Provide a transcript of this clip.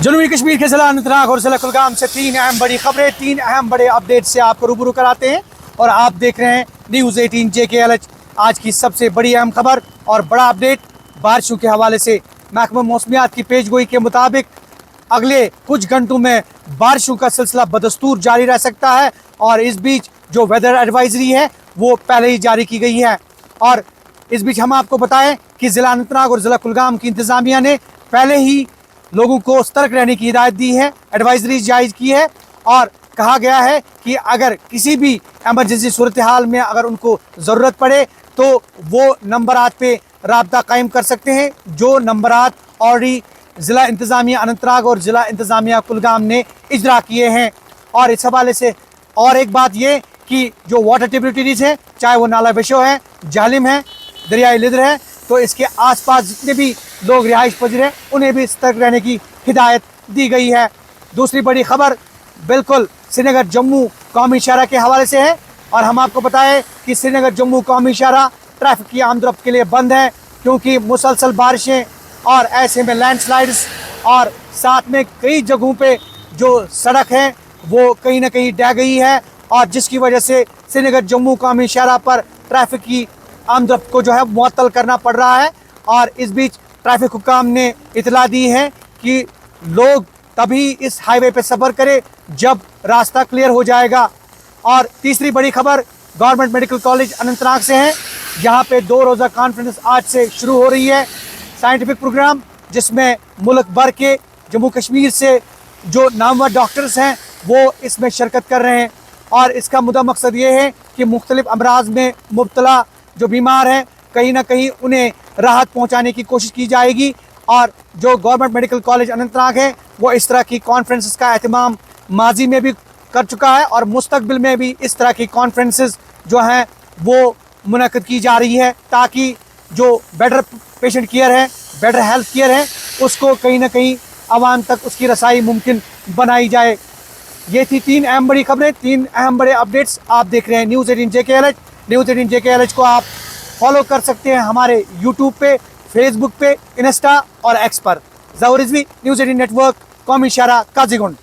जनूबी कश्मीर के जिला अनंतनाग और जिला कुलगाम से तीन अहम बड़ी खबरें, तीन अहम बड़े अपडेट से आपको रूबरू कराते हैं और आप देख रहे हैं न्यूज़ 18 JKLH। आज की सबसे बड़ी अहम खबर और बड़ा अपडेट बारिशों के हवाले से महकमा मौसमियात की पेशगोई के मुताबिक अगले कुछ घंटों में बारिशों का सिलसिला बदस्तूर जारी रह सकता है और इस बीच जो वेदर एडवाइजरी है वो पहले ही जारी की गई है। और इस बीच हम आपको बताएं कि ज़िला अनंतनाग और ज़िला कुलगाम की इंतज़ामिया ने पहले ही लोगों को सतर्क रहने की हिदायत दी है, एडवाइजरी जारी की है और कहा गया है कि अगर किसी भी एमरजेंसी सूरत हाल में अगर उनको ज़रूरत पड़े तो वो नंबरात पे राब्ता कायम कर सकते हैं, जो नंबरात ऑलरेडी ज़िला इंतज़ामिया अनंतनाग और ज़िला इंतज़ामिया कुलगाम ने इजरा किए हैं। और इस हवाले से और एक बात ये कि जो वाटर ट्रिब्यूटरीज हैं, चाहे वो नाला विशो है, जालिम है, दरियाई लिद्र है, तो इसके आसपास जितने भी लोग रिहाइश पजीर हैं उन्हें भी सतर्क रहने की हिदायत दी गई है। दूसरी बड़ी खबर बिल्कुल श्रीनगर जम्मू कौमी शाहरा के हवाले से है और हम आपको बताएं कि श्रीनगर जम्मू कौमी शाहरा ट्रैफिक की आमदरफ्त के लिए बंद है, क्योंकि मुसलसल बारिशें और ऐसे में लैंडस्लाइड्स और साथ में कई जगहों पे जो सड़क है वो कहीं ना कहीं ढह गई है और जिसकी वजह से श्रीनगर जम्मू कौमी शाहरा पर ट्रैफिक की आमदरफ्त को जो है मुअत्तल करना पड़ रहा है। और इस बीच ट्रैफिक हुकाम ने इतला दी है कि लोग तभी इस हाईवे पे सफ़र करें जब रास्ता क्लियर हो जाएगा। और तीसरी बड़ी खबर गवर्नमेंट मेडिकल कॉलेज अनंतनाग से है, जहाँ पे 2 रोज़ा कॉन्फ्रेंस आज से शुरू हो रही है, साइंटिफिक प्रोग्राम, जिसमें मुल्क भर के जम्मू कश्मीर से जो नामवर डॉक्टर्स हैं वो इसमें शिरकत कर रहे हैं। और इसका मुद्दा मकसद ये है कि मुख्तलिफ अमराज में मुब्तला जो बीमार हैं कहीं ना कहीं उन्हें राहत पहुंचाने की कोशिश की जाएगी। और जो गवर्नमेंट मेडिकल कॉलेज अनंतनाग है वो इस तरह की कॉन्फ्रेंसेस का एहतमाम माजी में भी कर चुका है और मुस्तकबिल में भी इस तरह की कॉन्फ्रेंसेस जो हैं वो मुनक़िद की जा रही है, ताकि जो बेटर पेशेंट केयर है, बेटर हेल्थ केयर है, उसको कहीं ना कहीं आवाम तक उसकी रसाई मुमकिन बनाई जाए। ये थी 3 अहम बड़ी खबरें, 3 अहम बड़े अपडेट्स। आप देख रहे हैं न्यूज़ 18 JKLH। न्यूज़ 18 JKLH को आप फॉलो कर सकते हैं हमारे यूट्यूब पे, फेसबुक पे, इंस्टा और एक्स पर। ज़हूर रिजवी, न्यूज़ 18 नेटवर्क, कौमी शाहरा, काजीगुंड।